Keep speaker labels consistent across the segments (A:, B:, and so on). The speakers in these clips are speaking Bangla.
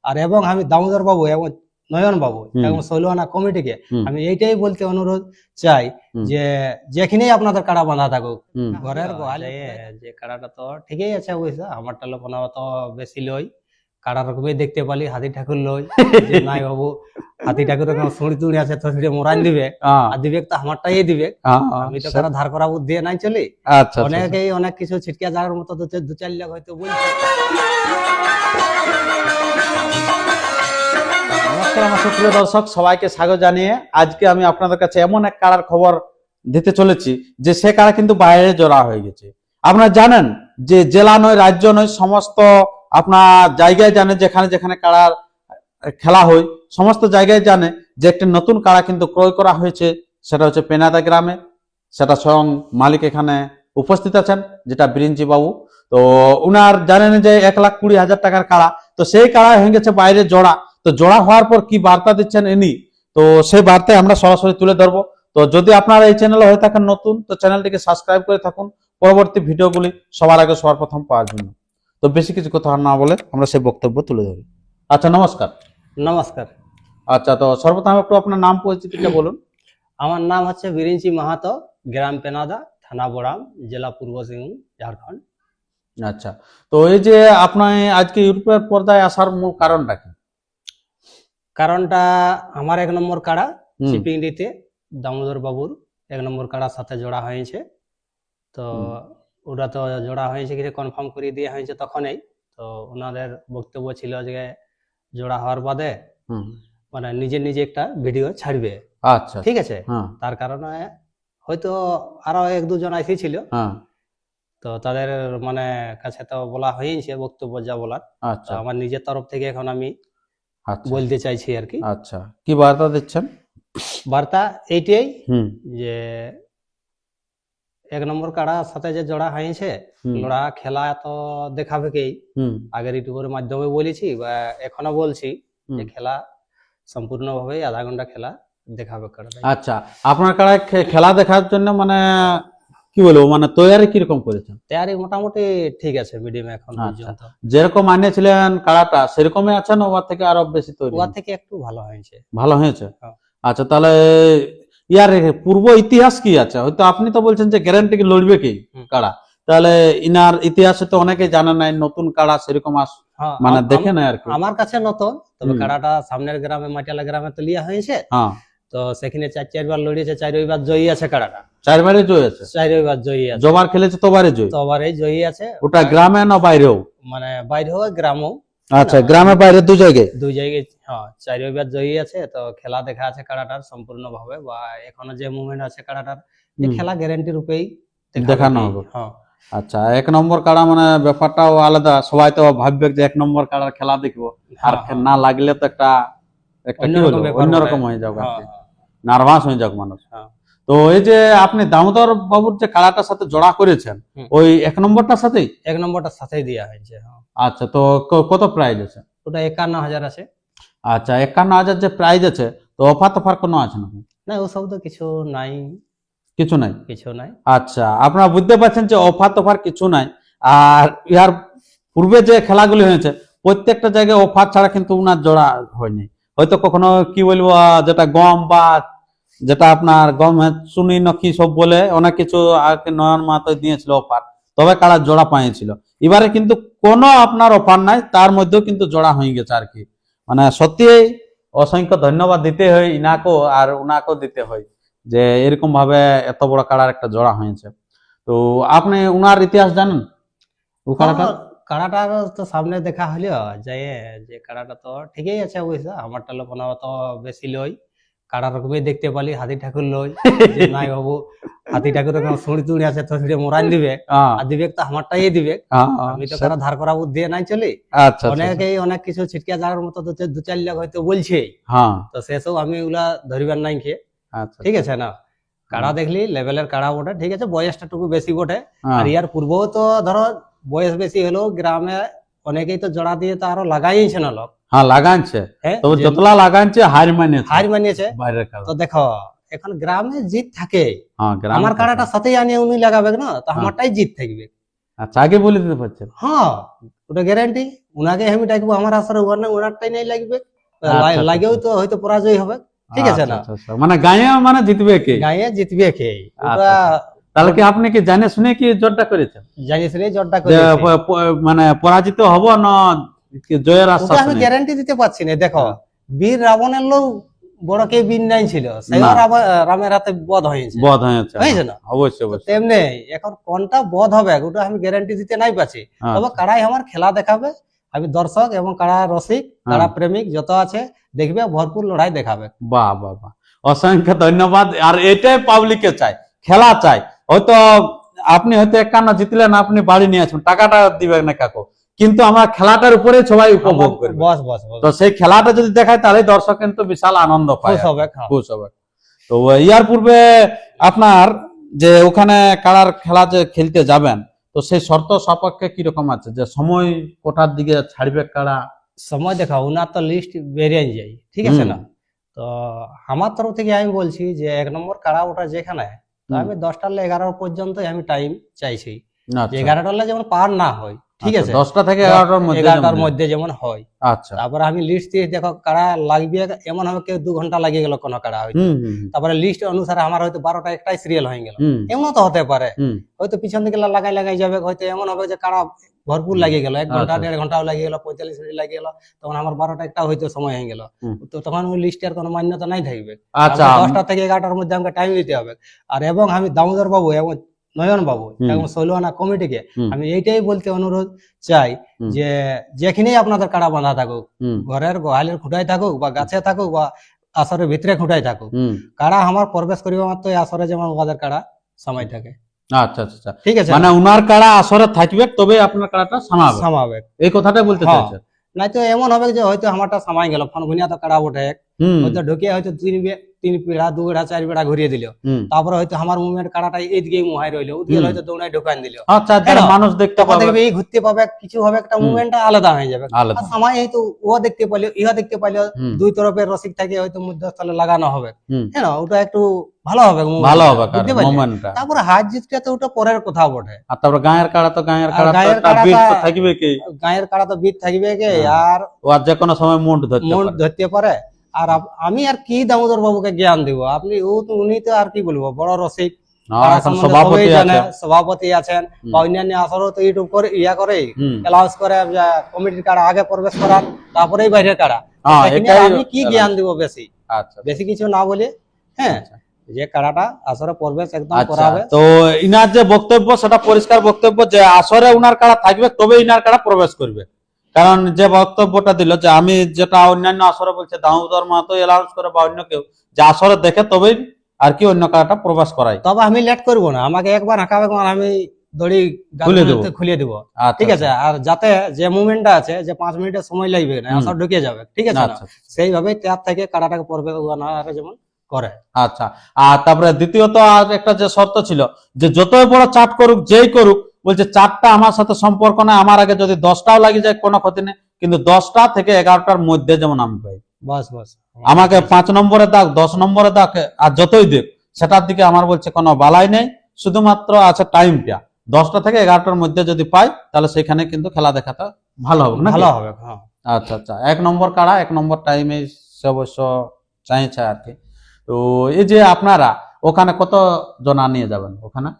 A: আর এবং আমি দামোদর বাবু এবং নয়ন বাবু এবং সৈলহানা কমিটিকে আমি এইটাই বলতে অনুরোধ চাই যে যেখানেই আপনাদের কাড়া বাঁধা থাকুক ঘরের গোয়ালে যে কাড়াটা তো ঠিকই আছে অবশ্য আমারটা লোপনা তো বেশি লই কাড়া রকমই দেখতে পালি হাতি ঠাকুর লই যে নাই বাবু হাতি ঠাকুরের শুড়ি তুড়ি আছে তো মোরাইল দিবে আর দিবে তো আমারটাই দিবে আমি তো কারা ধার করা দিয়ে নাই চলি অনেকেই অনেক কিছু ছিটকিয়া যাওয়ার মতো দু চার লাখ হয়তো বলছে।
B: নমস্কার আমার সুপ্রিয় দর্শক, সবাইকে স্বাগত জানিয়ে আজকে আমি আপনাদের কাছে এমন এক কাড়ার খবর দিতে চলেছি যে সে কাড়া কিন্তু বাইরে জোড়া হয়ে গেছে। আপনারা জানেন যে জেলা নয় রাজ্য নয় সমস্ত আপনার জায়গায় জানে যেখানে যেখানে কাড়ার খেলা হয় সমস্ত জায়গায় জানে যে একটি নতুন কাড়া কিন্তু ক্রয় করা হয়েছে, সেটা হচ্ছে পেনাদা গ্রামে। সেটা স্বয়ং মালিক এখানে উপস্থিত আছেন, যেটা বিরিঞ্চি বাবু। তো উনার জানেন যে 1,20,000 টাকার কাড়া, তো সেই কাড়া হয়ে গেছে বাইরে জোড়া। তো জোড়া হওয়ার পর কি বার্তা দিচ্ছেন ইনি, তো সেই বার্তায় আমরা সরাসরি তুলে ধরবো। তো যদি আপনারা এই চ্যানেলে হয়ে থাকেন নতুন, তো চ্যানেলটিকে সাবস্ক্রাইব করে থাকুন পরবর্তী ভিডিওগুলি সবার আগে সবার প্রথম পাওয়ার জন্য। তো বেশি কিছু কথা না বলে আমরা সেই বক্তব্য তুলে ধরি। আচ্ছা, নমস্কার।
A: নমস্কার।
B: আচ্ছা, তো সর্বপ্রথম একটু আপনার নাম পরিচিতিটা বলুন।
A: আমার নাম হচ্ছে বিরিঞ্চি মাহাতো, গ্রাম পেনাদা, থানা বোড়াম, জেলা পূর্ব সিংভূম, ঝাড়খণ্ড।
B: আচ্ছা, তো এই যে আপনার আজকে ইউরোপের পর্দায় আসার মূল কারণটা কি?
A: কারণটা আমার 1 নম্বর কাড়া শিপিং দিতে দামোদর বাবুর 1 নম্বর কাড়ার সাথে জোড়া হয়েছে। তো ওটা তো জোড়া হয়েছে কি কনফার্ম করে দেওয়া হয়েছে তখনই। তো ওনাদের বক্তব্য ছিল যে জোড়া হওয়ার বাদে মানে নিজে নিজে একটা ভিডিও ছাড়বে।
B: আচ্ছা,
A: ঠিক আছে। তার কারণে হয়তো আরো 1-2 জন এসেছিল, তো তাদের মানে কাছে তো বলা হয়েছে বক্তব্য যা বলার।
B: আচ্ছা,
A: আমার নিজের তরফ থেকে এখন আমি বলতে চাইছি আর কি।
B: আচ্ছা, কি বার্তা দিচ্ছেন?
A: বার্তা এইটাই যে 1 নম্বর কাড়ার সাথে যে জোড়া হয়েছে, লড়া খেলা তো দেখাবে কি আগের ইউটিউবের মাধ্যমে বলেছি বা এখনো বলছি যে খেলা সম্পূর্ণভাবে আধা ঘন্টা খেলা দেখাবে কাড়া।
B: আচ্ছা, আপনার কাড়া খেলা দেখার জন্য মানে কি বলবো, মানে তৈরি কিরকম করেছেন?
A: তৈরি মোটামুটি ঠিক আছে, মিডিয়াম এখন পর্যন্ত।
B: যেরকম আনিয়েছিলেন কাড়াটা সেরকমই আছেন, ওর থেকে আরো বেশি তৈরি?
A: ওর থেকে একটু ভালো হয়েছে।
B: ভালো হয়েছে। আচ্ছা, তাহলে ইয়ার পূর্ব ইতিহাস কি আছে? হয়তো আপনি তো বলছেন যে গ্যারান্টি কি লড়বে কি কাড়া, তাহলে ইনার ইতিহাসে তো অনেকে জানে নাই, নতুন কাড়া সেরকম মানে দেখে নাই আর কি।
A: আমার কাছে নতুন, তবে কাড়াটা সামনের গ্রামে মাটিয়ালা গ্রামে তো লিয়া হয়েছে। তো সেখানে 4-4 লড়িয়েছে, 4বার জয়ী আছে কাড়াটা।
B: 4বারে জয়ী আছে?
A: 4বার জয়ী আছে।
B: যবার খেলেছে তবারে জয়ী?
A: তবারে জয়ী আছে।
B: ওটা গ্রামে না বাইরেও? মানে
A: বাইরেও গ্রামও।
B: আচ্ছা, গ্রামে বাইরে দু জায়গায়?
A: দুই জায়গায়, হ্যাঁ। 4বার জয়ী আছে। তো খেলা দেখা আছে কাড়াটার সম্পূর্ণ ভাবে, বা এখনো যে মুভমেন্ট আছে কাড়াটার খেলা গ্যারান্টি রূপেই
B: দেখানো হবে। আচ্ছা, 1 নম্বর কাড়া মানে ব্যাপারটাও আলাদা। সবাই তো ভাববে যে 1 নম্বর কাড়ার খেলা দেখবো, আর না লাগলে তো একটা অন্যরকম হয়ে যাবে, নার্ভাস হয়ে যাক মানুষ। তো এই যে আপনি দামোদর বাবুর যে কাড়াটার সাথে জোড়া করেছেন, ওই 1 নম্বরটার সাথেই?
A: 1 নম্বরটার সাথেই দেওয়া হয়েছে।
B: আচ্ছা, তো কত প্রাইজ আছে?
A: ওটা 51,000 আছে।
B: আচ্ছা, 51,000 যে প্রাইজ আছে, তো অফার তফার কোনো আছে নাকি?
A: না, ওসব তো কিছু নাই।
B: কিছু নাই?
A: কিছু নাই।
B: আচ্ছা, আপনারা বুঝতে পারছেন যে অফার তফার কিছু নাই। আর ইয়ার পূর্বে যে খেলাগুলি হয়েছে প্রত্যেকটা জায়গায় অফার ছাড়া কিন্তু উনার জোড়া হয়নি। হয়তো কখনো কি বলবো, যেটা গম বা যেটা আপনার গম চুনি নকি সব বলে অনেক কিছু নয়ন মাহাতো দিয়েছিল অফার, তবে কারা জোড়া পাইছিল। এবারে কিন্তু কোনো আপনার অফার নাই, তার মধ্যেও কিন্তু জোড়া হয়ে গেছে আর কি। মানে সত্যি অসংখ্য ধন্যবাদ দিতে হয় ইনাকেও আর উনাকেও দিতে হয় যে এরকম ভাবে এত বড় কাড়ার একটা জোড়া হয়েছে। তো আপনি উনার ইতিহাস জানেন?
A: কাড়াটা তো সামনে দেখা হলো যে কাড়াটা তো ঠিকই আছে অবশ্য আমারটা লোপনা তো বেশি লই কাড়া রকমই দেখতে পালি হাতি ঠাকুর লই যে নাই বাবু হাতি ঠাকুরের শুড়ি তুড়ি আছে তো মোরাইল দিবে আর দিবে তো আমারটাই দিবে। আমি তো কারা ধার করা দিয়ে নাই চলি। অনেকেই অনেক কিছু ছিটকিয়া যাওয়ার মতো 2-4 লাখ হয়তো বলছে, তো সেসব আমি ওগুলা ধরিবার নাই খেয়ে। ঠিক আছে না, কাড়া দেখলি লেভেলের কাড়া বটে, ঠিক আছে, বয়সটা টুকু বেশি বটে। আর ইয়ার পূর্বেও তো ধরো বয়স বেশি হলেও গ্রামে অনেকেই তো জোড়া দিয়ে তো আরো লাগাইছে না লোক।
B: লাগাইছে, তবে যতলা লাগাইছে হার মানিয়েছে বাইরের কাড়া।
A: তো দেখো এখন গ্রামে জিত থাকে, আমার কাড়াটা সাথেই আনিয়ে উনি লাগাবে না, তো আমারটাই জিত থাকবে।
B: আচ্ছা, আগে বলে দিতে পারছেন?
A: হ্যাঁ, ওটা গ্যারান্টি। উনাকে আমি ডাকবো আমার আসরে ওনারটাই নাই লাগবে,
B: আচ্ছা,
A: লাগেও তো হয়তো পরাজয় হবে, ঠিক আছে না?
B: মানে গায়ে মানে জিতবে কে?
A: গায়ে জিতবে কে,
B: আচ্ছা,
A: ওটা
B: তাহলে কি আপনি কি জানে শুনে কি জোরটা করেছেন
A: জানিস রে জটটা
B: যে
A: করে
B: মানে পরাজিত হব না কি জয়ের আশ্বাস
A: আমি
B: নেই?
A: গ্যারান্টি দিতে পারছি না। দেখো, বীর রাবণের লোক বড় কে বীর নাই ছিল, সেই
B: না।
A: রামের হাতে বধ হয়েছে,
B: বধ হয়েছে,
A: হয়েছে না?
B: অবশ্যই
A: তো
B: অবশ্যই।
A: তেমনি এখন কোনটা বধ হবে ওটা আমি গ্যারান্টি দিতে নাই পাচ্ছি। তবে কারাই আমার খেলা দেখাবে, আমি দর্শক এবং কারা রসিক কারা প্রেমিক যত আছে দেখবে, ভরপুর লড়াই দেখাবে।
B: বাহ বাহ বাহ, অসংখ্য ধন্যবাদ। আর এটাই পাবলিকে চাই, খেলা চাই। হয়তো আপনি হয়তো 51 জিতলেন, আপনি বাড়ি নিয়ে আসবেন, টাকাটা দিবেন না কাকু, কিন্তু আমার খেলাটার উপরে সবাই উপভোগ করবে।
A: বস বস বস
B: তো সেই খেলাটা যদি দেখায় তাহলে দর্শক কিন্তু বিশাল আনন্দ পায়,
A: খুশ হবে, হ্যাঁ।
B: খুশ হবে। তো ইয়ার পূর্বে আপনার যে ওখানে কারার খেলা যে খেলতে যাবেন, তো সেই শর্ত সাপেক্ষে কিরকম আছে, যে সময় কোটার দিকে ছাড়বে কারা?
A: সময় দেখা ওনার তো লিস্ট বেরিয়ে যায়, ঠিক আছে না? তো আমার তরফ থেকে আমি বলছি যে 1 নম্বর কারা ওটা যেখানে, তো আমি 10টা 11 পর্যন্ত আমি টাইম চাইছি, যে 11টা যেমন পার না হয়, ঠিক আছে?
B: 10টা থেকে 11টার মধ্যে
A: 11টার মধ্যে যেমন হয়।
B: আচ্ছা,
A: তারপরে আমি লিস্ট দিয়ে দেখো কারা লাগবে, এমন হবে কেউ 2 ঘন্টা লাগিয়ে গেল কোন কারা হয়তো, তারপরে লিস্ট অনুসারে আমার হয়তো 12টা একটাই সিরিয়াল হয়ে গেল, এমন তো হতে পারে। হয়তো পিছন দিকে লাগাই লাগাই যাবে, হয়তো এমন হবে যে কারা ভরপুর লাগিয়ে গেল, 1 ঘন্টা 1.5 ঘন্টাও লাগিয়ে গেল, 45 মিনিট লাগিয়ে গেল, তখন আমার 12টা একটা হয়তো সময় হয়ে গেল। তো তখন ওই লিস্টের কোনো মান্যতা নাই থাকবে।
B: আচ্ছা,
A: 10টা থেকে 11টার মধ্যে আমাকে টাইম দিতে হবে। আর এবং আমি দামোদর বাবু এবং নয়ন বাবু এবং সৈলওয়ানা কমিটিকে আমি এইটাই বলতে অনুরোধ চাই যে যেখানেই আপনাদের কাড়া বাঁধা থাকুক, ঘরের গোহালের খুঁটাই থাকুক বা গাছে থাকুক বা আসরের ভিতরে খুঁটাই থাকুক, কাড়া আমার প্রবেশ করিবা মাত্র আসরে যেমন ওদের কাড়া সময় থাকে।
B: আচ্ছা আচ্ছা,
A: ঠিক আছে,
B: মানে উনার কাড়া আসরে থাকবে তবে আপনার কাড়াটা সামাবে, এই কথাটাই বলতে চাইছেন?
A: নাই তো এমন হবে যে হয়তো আমারটা সামাই গেল, ফোন ভুনিয়া তো কাড়া ওঠে, হয়তো ঢুকিয়ে হয়তো 3 পিড়া 2 বেড়া 4 বেড়া ঘুরিয়ে দিল, তারপরে হয়তো আমার মুভমেন্ট কাড়াটা এইদিকে মুহাই রইলো, ওদিকে হয়তো দৌড়াই ঢুকান দিল।
B: আচ্ছা, যারা মানুষ দেখতে পাবে
A: দেখবে এই ঘুরতে পাবে, কিছু হবে, একটা মুভমেন্টটা আলাদা হয়ে যাবে। আর সময় হয়তো ও দেখতে পাইলো, ইহা দেখতে পাইলো, দুই তরফের রসিক থাকে হয়তো মধ্যস্থলে লাগানো হবে, হ্যাঁ না? ওটা একটু ভালো হবে,
B: ভালো হবে মোমেন্টটা।
A: তারপরে হার জিতটা তো ওটা পরের কথা বটে।
B: আর তারপরে গায়ের কাড়া তো গায়ের কাড়া তো থাকবে কি,
A: গায়ের কাড়া তো বিট থাকবে কি, আর
B: ও যে কোনো সময় মুন্ড
A: ধরতে পারে। আর আমি আর কি দামোদর বাবুকে জ্ঞান দিব, আপনি উনি তো আর কি বলবো, বড় রসিক, সভাপতি আছেন, বা অন্যান্য আসরও তো ইউটিউব করে ইয়া করে অ্যালাউন্স করে কমিটির কাড়া আগে প্রবেশ করার, তারপরেই বাইরের কাড়া। আমি কি জ্ঞান দিব বেশি, বেশি কিছু না বলে, হ্যাঁ, যে কাড়াটা আসরে প্রবেশ একদম করাবে।
B: তো ইনার যে বক্তব্য সেটা পরিষ্কার বক্তব্য, যে আসরে উনার কাড়া থাকবে তবে ইনার কাড়া প্রবেশ করবে। কারণ যে বক্তব্যটা দিল, যে আমি যেটা অন্যান্য আসরে বলছে, দামোদর মাহাতো অ্যালাউন্স করে বা অন্য কেউ, যে আসরে দেখে তবেই আর কি অন্য কাড়াটা প্রবেশ করাই।
A: তবে আমি লেট করব না, আমাকে একবার হাঁকাবে, আমি দড়ি খুলে দিব, ঠিক আছে? আর যাতে যে মুভমেন্টটা আছে, যে 5 মিনিটের সময় লাগবে না, আসর ঢুকে যাবে, ঠিক আছে? সেইভাবে ট্যাপ থেকে কাড়াটাকে প্রবেশ যেমন করে।
B: আচ্ছা, আর তারপরে দ্বিতীয়ত আর একটা যে শর্ত ছিল, যে যতই বড় চাট করুক, যেই করুক, বলছে চারটা আমার সাথে সম্পর্ক নাই, আমার আগে যদি 10টাও লাগে যায় কোনো ক্ষতি নেই, কিন্তু 10টা থেকে 11টার মধ্যে যেমন আমি পাই।
A: বাস বাস,
B: আমাকে 5 নম্বরে দাগ, 10 নম্বরে দাগ, আর যতই দেখ সেটার দিকে আমার বলছে কোনো বালাই নেই, শুধুমাত্র আছে টাইমটা। 10টা থেকে 11টার মধ্যে যদি পাই তাহলে সেখানে কিন্তু খেলা দেখাটা ভালো হবে না?
A: ভালো হবে, হ্যাঁ।
B: আচ্ছা আচ্ছা, 1 নম্বর কাড়া 1 নম্বর টাইমে সে অবশ্য চাইছে আর কি। তো এই যে আপনারা ওখানে কত জনা নিয়ে যাবেন ওখানে?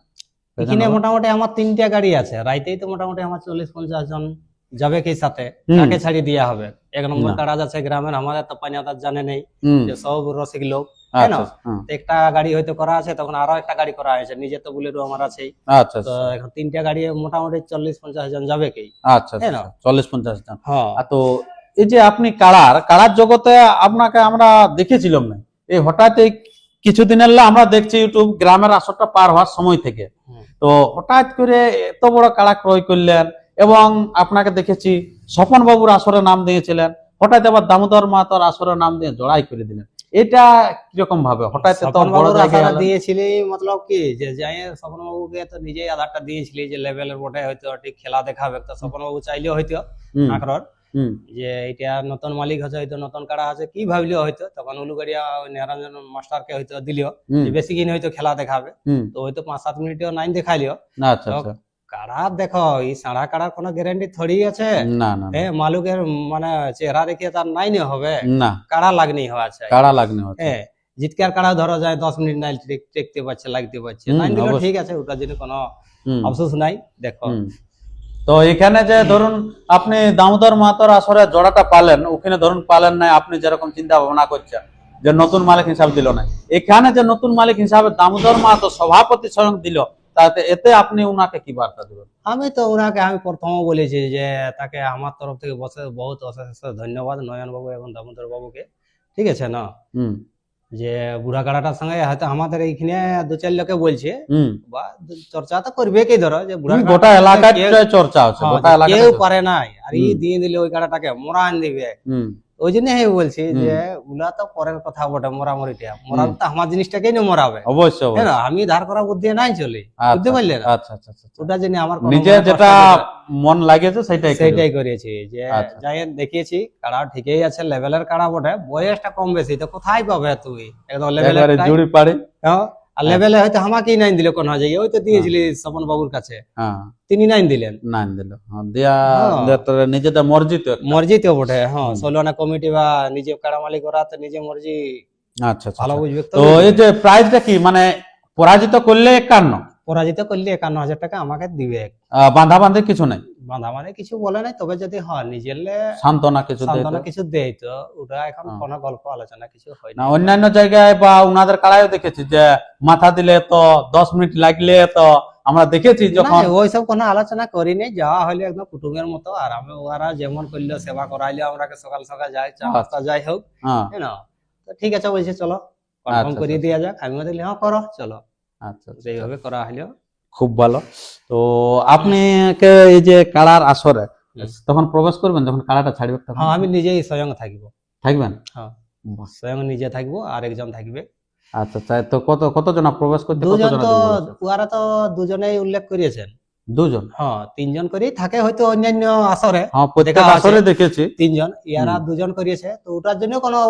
A: এখানে মোটামুটি আমার 3টা গাড়ি আছে, রাইতেই তো মোটামুটি আমার 40-50 জন যাবে কি সাথে, কাকে ছাড়ি দিয়া হবে। 1 নম্বর কাড়া আছে গ্রামের, আমাদের তো পানিয়াদার জানে নেই যে সব রসিক লোক, তাই না? একটা গাড়ি হয়তো করা আছে, তখন আরো একটা গাড়ি করা হয়েছে, নিজে তো বুলেরো আমার আছেই।
B: আচ্ছা,
A: তো এখন 3টা গাড়ি মোটামুটি 40-50 জন যাবে কি।
B: আচ্ছা, 40-50 জন।
A: হ্যাঁ।
B: তো এই যে আপনি কাড়ার জগতে আপনাকে আমরা দেখেছিলাম না, এই হঠাৎ এই কিছুদিনের আমরা দেখছি ইউটিউব গ্রামের আসরটা পার হওয়ার সময় থেকে, তো হঠাৎ করে এত বড় কাড়া ক্রয় করলেন, এবং আপনাকে দেখেছি স্বপন বাবুর আসরে নাম দিয়েছিলেন, হঠাৎ আবার দামোদর মাহাতোর আসরে নাম দিয়ে জড়াই করে দিলেন, এটা কিরকম ভাবে হঠাৎ এত বড় জায়গায়
A: দিয়েছিলি? মতলব কি, যে যাই স্বপন বাবুকে তো নিজেই আধারটা দিয়েছিলি যে লেভেলের বটে, হয়তো ঠিক খেলা দেখাবে, তো স্বপন বাবু চাইলেও হয়তো আঁকড়র যে এটা নতুন মালিক আছে, হয়তো নতুন কাড়া আছে, কি ভাবলিও হয়তো, তখন উলুগাড়িয়া নিরঞ্জন মাস্টারকে হয়তো দিলিও যে বেশি কিনে হয়তো খেলা দেখাবে, তো হয়তো 5-7 মিনিটেও নাইন দেখাইলিও। কাড়া দেখো এই সাড়া কাড়ার কোনো গ্যারান্টি থোড়ি আছে।
B: না না না,
A: হ্যাঁ, মালুকের মানে চেহারা দেখে তার নাই না হবে,
B: না
A: কাড়া লাগনি হওয়া চাই।
B: কাড়া লাগনি হচ্ছে।
A: হ্যাঁ, জিতকার কাড়া ধরো যায় 10 মিনিট নাই টেকতে পারছে, লাগতে পারছে, নাই দিলে
B: অবশ্যই।
A: ঠিক আছে, ওটার জন্য কোনো
B: হুম,
A: আফসোস নাই। দেখো
B: হুম। তো এখানে যে ধরুন আপনি দামোদর মাহাতোর আসরে জোড়াটা পালেন, ওখানে ধরুন পালেন না, আপনি যেরকম চিন্তা ভাবনা করছেন যে নতুন মালিক হিসাব দিল না, এখানে যে নতুন মালিক হিসাবে দামোদর মাহাতো সভাপতি স্বয়ং দিল, তাতে এতে আপনি উনাকে কি বার্তা দেবেন?
A: আমি তো ওনাকে আমি প্রথমে বলেছি যে তাকে আমার তরফ থেকে বহুত অশেষ ধন্যবাদ নয়ন বাবু এবং দামোদর বাবুকে, ঠিক আছে না,
B: হুম
A: যে বুড়া কাড়াটার সঙ্গে হয়তো আমাদের এইখানে 2-4 লোকে বলছে
B: হুম
A: বা চর্চা তো করবে কি, ধরো যে বুড়া
B: গোটা
A: কাড়াটা
B: এলাকায়
A: কেউ-
B: চর্চা হচ্ছে,
A: হ্যাঁ,
B: গোটা
A: যে
B: এলাকায়
A: কেউ পারে নাই, আর এই
B: হুম।
A: দিয়ে দিলে ওই কাড়াটাকে মোরা আন দিবে।
B: হুম
A: ওই জন্য আমি বলছি
B: হুম।
A: যে ওগুলা তো পরের কথা বটে, মরামরিটা মরাবে তো আমার জিনিসটাকেই না মরাবে,
B: অবশ্যই
A: হ্যাঁ না,
B: অবশ্যই।
A: আমি ধার করা বুদ্ধি নাই চলি, বুঝতে
B: আচ্ছা
A: পারলে না,
B: আচ্ছা আচ্ছা আচ্ছা।
A: ওটার জন্য আমার কোনো
B: নিজে
A: মনে কষ্ট
B: যেটা
A: নেই।
B: মন লাগেছে সেটাই করবেন।
A: সেইটাই করেছি যে
B: আচ্ছা।
A: যাই হোক, দেখিয়েছি কাড়া ঠিকই আছে, লেভেলের কাড়া বটে, বয়সটা কম বেশি তো কোথায় পাবে তুই একদম
B: একেবারে
A: লেভেলের,
B: জুড়ি পাড়ি।
A: আর লেভেলে হয়তো আমাকেই নাইন দিল কোন জায়গায়, ওই তো দিয়েছিলি স্বপন বাবুর কাছে,
B: হ্যাঁ
A: তিনি নাইন দিলেন,
B: না দিল, দিয়া
A: হ্যাঁ।
B: দিয়া তোর নিজেদের মর্জি তো একটা।
A: মর্জি তো বটে, হ্যাঁ,
B: হুম।
A: সোলনা কমিটি বা নিজে কাড়া মালিক ওরা তো নিজে মর্জি
B: আচ্ছা আচ্ছা
A: ভালো
B: আচ্ছা।
A: বুঝবে।
B: তো এই যে প্রাইসটা কি, মানে পরাজিত করলে 51,
A: পরাজিত করলে 51,000 টাকা আমাকে দিবে,
B: বাঁধা বাঁধি কিছু নাই,
A: বাঁধা মানে কিছু বলে নাই, তবে যদি হয় নিজের
B: সান্ত্বনা কিছু দেয় তো?
A: সান্ত্বনা কিছু দেয় তো ওটা এখন
B: হ্যাঁ।
A: কোনো গল্প আলোচনা কিছু হয়
B: না
A: না।
B: অন্যান্য জায়গায় বা উনাদের কাড়াইও দেখেছি যে মাথা দিলে তো 10 মিনিট লাগলে তো আমরা দেখেছি যখন
A: ওইসব কোনো আলোচনা করিনি, যাওয়া হলে একদম কুটুমের মতো, আর আমি ওরা যেমন করলো সেবা করাইলে আমরাকে সকাল সকাল যাই, চা নাস্তা যাই হোক,
B: হ্যাঁ
A: হ্যাঁ না, তো ঠিক আছে বলছে চলো কনফার্ম
B: আচ্ছা,
A: করিয়ে দেওয়া যাক, আমিও দিলি হ্যাঁ করো চলো,
B: আচ্ছা আচ্ছা।
A: এইভাবে করা হলো।
B: খুব ভালো। তো আপনি কে এই যে কাড়ার আসরে তখন প্রবেশ করবেন যখন কাড়াটা ছাড়বে তখন
A: হ্যাঁ, আমি নিজেই স্বয়ং থাকবো,
B: থাকবেন?
A: হ্যাঁ,
B: বাহ।
A: স্বয়ং নিজে থাকবো, আর একজন থাকবে,
B: আচ্ছা আচ্ছা। তো কতজন প্রবেশ করতে
A: দুজন
B: কতজন
A: তো ওরা তো দুজনেই উল্লেখ করিয়েছেন,
B: দুজন?
A: হ্যাঁ, 3জন করেই থাকে হয়তো অন্যান্য আসরে,
B: হ্যাঁ প্রত্যেক
A: দেখা আছে।
B: আসরে দেখেছি
A: 3জন, ইয়ারা 2জন করিয়েছে, তো ওটার জন্য কোনো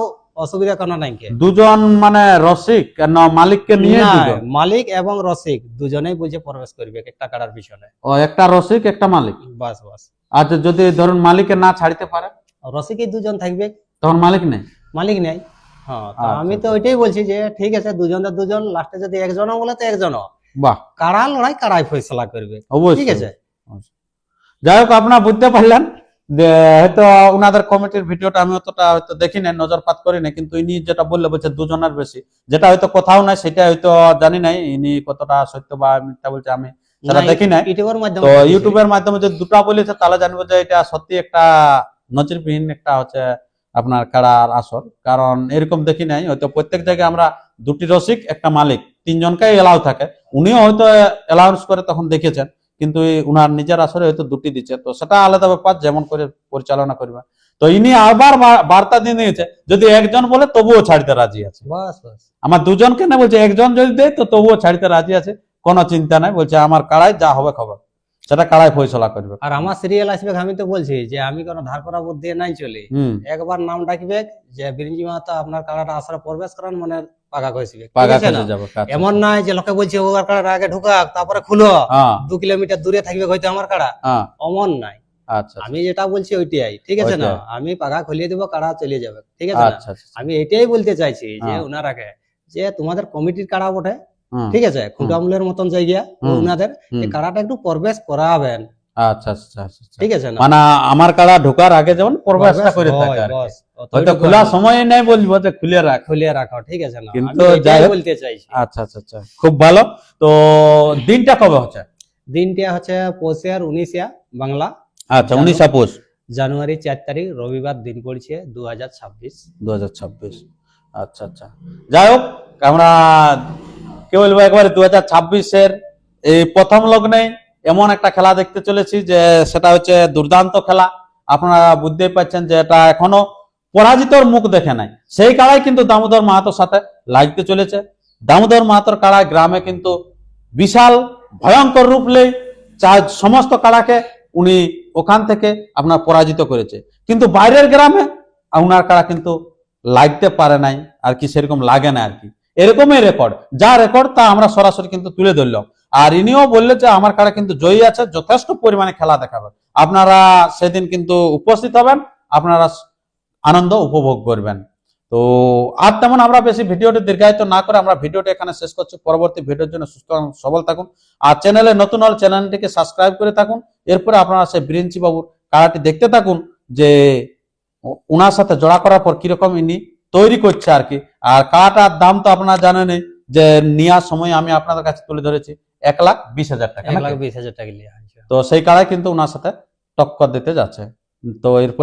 A: অসুবিধা কোনো নাই কে,
B: দুজন, মানে রসিক না মালিককে নিয়ে
A: না,
B: দুজন?
A: মালিক এবং রসিক দুজনেই বুঝে প্রবেশ করবে একটা কাড়ার পিছনে,
B: ও একটা রসিক একটা মালিক।
A: বাস বাস।
B: আচ্ছা যদি ধরুন মালিকে না ছাড়তে পারে
A: রসিকই 2জন থাকবে,
B: তখন মালিক নেই?
A: মালিক নেই। হ্যাঁ, তো
B: আচ্ছা,
A: আমি তো
B: আচ্ছা।
A: ওইটাই বলছি যে ঠিক আছে, দুজন লাস্টে যদি একজনও বলে তো একজনও,
B: বাহ,
A: কাড়া লড়াই কাড়াই ফয়সলা করবে,
B: অবশ্যই।
A: ঠিক আছে।
B: যাই হোক আপনারা বুঝতে পারলেন যে হয়তো ওনাদের কমিটির ভিডিওটা আমি অতটা হয়তো দেখি নাই, নজরপাত করি নাই, কিন্তু ইনি যেটা বলছে দুজনের বেশি, যেটা হয়তো কোথাও নাই সেটা হয়তো জানি নাই ইনি কতটা সত্য বা মিথ্যা বলছে, আমি সেটা দেখি নাই।
A: ইউটিউবের মাধ্যমে
B: তো
A: দেখেছি।
B: ইউটিউবের মাধ্যমে যদি দুটা বলেছে তাহলে জানবো যে এটা সত্যি একটা নজিরবিহীন একটা হচ্ছে আপনার কাড়ার আসর, কারণ এরকম দেখি নাই। হয়তো প্রত্যেক জায়গায় আমরা দুটি রসিক একটা মালিক 3জনকে এলাও থাকে, উনিও হয়তো অ্যালাউন্স করে তখন দেখেছেন, কিন্তু উনার নিজের আসরে হয়তো দুটি দিচ্ছে, তো সেটা আলাদা ব্যাপার, যেমন করে পরিচালনা করবে। তো ইনি আবার বার্তা দিয়ে দিয়েছে যদি একজন বলে তবুও ছাড়তে রাজি আছে,
A: বাস বাস।
B: আমার দুজনকে না বলছে একজন যদি দেয় তো তবুও ছাড়তে রাজি আছে, কোনো চিন্তা নাই, বলছে আমার কাড়াই যা হবে খবর সেটা কাড়াই ফয়সলা করবে।
A: আর আমার সিরিয়াল আসবে, আমি তো বলছি যে আমি কোনো ধার করা বুদ্ধি নাই চলি,
B: হুম
A: একবার নাম ডাকবে যে বিরিঞ্জি মাহাতো আপনার কাড়াটা আসরে প্রবেশ করান, মানে পাকা কইছিবে,
B: পাগা কাছে যাবে কাছে।
A: এমন নাই যে লোকে বলছে ওর কাড়াটা আগে ঢুকাক তারপরে খুলো,
B: হ্যাঁ
A: 2 কিলোমিটার দূরে থাকবে হয়তো আমার কাড়া,
B: হ্যাঁ
A: অমন নাই।
B: আচ্ছা
A: আমি যেটা বলছি ওইটাই, ঠিক আছে না,
B: ওইটাই।
A: আমি পাকা খুলিয়ে দেবো, কাড়া চলে যাবে, ঠিক আছে না।
B: আচ্ছা আচ্ছা।
A: আমি এটাই বলতে চাইছি যে
B: হ্যাঁ।
A: ওনারাকে যে তোমাদের কমিটির কাড়া বটে,
B: হুম,
A: ঠিক আছে, খুঁটামূলের মতন জায়গা,
B: হুম,
A: ওনাদের
B: হুম।
A: এই কাড়াটা একটু প্রবেশ করাবেন,
B: আচ্ছা আচ্ছা আচ্ছা আচ্ছা।
A: ঠিক আছে না।
B: মানে আমার কাড়া ঢোকার আগে যেমন প্রবেশটা করে
A: হয়,
B: থাকে আর কি।
A: বস,
B: হয়তো খোলা সময় নেই বলবো যে খুলে রাখ।
A: খুলিয়ে রাখো, ঠিক আছে না,
B: কিন্তু
A: আমি
B: যাই
A: এটাই
B: হোক।
A: বলতে চাইছি।
B: আচ্ছা আচ্ছা আচ্ছা, খুব ভালো। তো দিনটা কবে হচ্ছে?
A: দিনটা হচ্ছে পৌষের 19 বাংলা,
B: আচ্ছা 19 আপোষ
A: জানুয়ারি 4 তারিখ রবিবার দিন পড়ছে 2026।
B: 2026। আচ্ছা আচ্ছা। যাই হোক, আমরা কি বলবো, একবারে 2026-এর এই প্রথম লগ্নে এমন একটা খেলা দেখতে চলেছি যে সেটা হচ্ছে দুর্দান্ত খেলা। আপনারা বুঝতেই পারছেন যে এটা এখনো পরাজিতর মুখ দেখে নাই, সেই কাড়াই কিন্তু দামোদর মাহাতোর সাথে লাগতে চলেছে। দামোদর মাহাতোর কাড়া গ্রামে কিন্তু বিশাল ভয়ঙ্কর রূপ নেই, সমস্ত কাড়াকে উনি ওখান থেকে আপনার পরাজিত করেছে, কিন্তু বাইরের গ্রামে উনার কাড়া কিন্তু লাগতে পারে নাই আর কি, সেরকম লাগে না আর কি, এরকমই রেকর্ড, যা রেকর্ড তা আমরা সরাসরি কিন্তু তুলে ধরলাম। আর ইনিও বললে যে আমার কাড়া কিন্তু জয়ী আছে, যথেষ্ট পরিমাণে খেলা দেখাবে। আপনারা সেদিন কিন্তু উপস্থিত হবেন, আপনারা আনন্দ উপভোগ করবেন। তো আর তেমন আমরা বেশি ভিডিওটি দীর্ঘায়িত না করে আমরা ভিডিওটি এখানে শেষ করছি। পরবর্তী ভিডিওর জন্য সুস্থ সবল থাকুন, আর চ্যানেলে নতুন হলে চ্যানেলটিকে সাবস্ক্রাইব করে থাকুন। এরপরে আপনারা সেই বিরিঞ্চি বাবুর কাড়াটি দেখতে থাকুন, যে ওনার সাথে জোড়া করার পর কিরকম ইনি তৈরি করছে আর কি। আর কাড়াটার দাম তো আপনারা জানেনই, যে নেওয়ার সময় আমি আপনাদের কাছে তুলে ধরেছি 1,20,000 টাকা।
A: 1,20,000 টাকা লিয়া হয়েছে।
B: তো সেই কাড়াই কিন্তু ওনার সাথে টক্কর দিতে যাচ্ছে। তো এরপর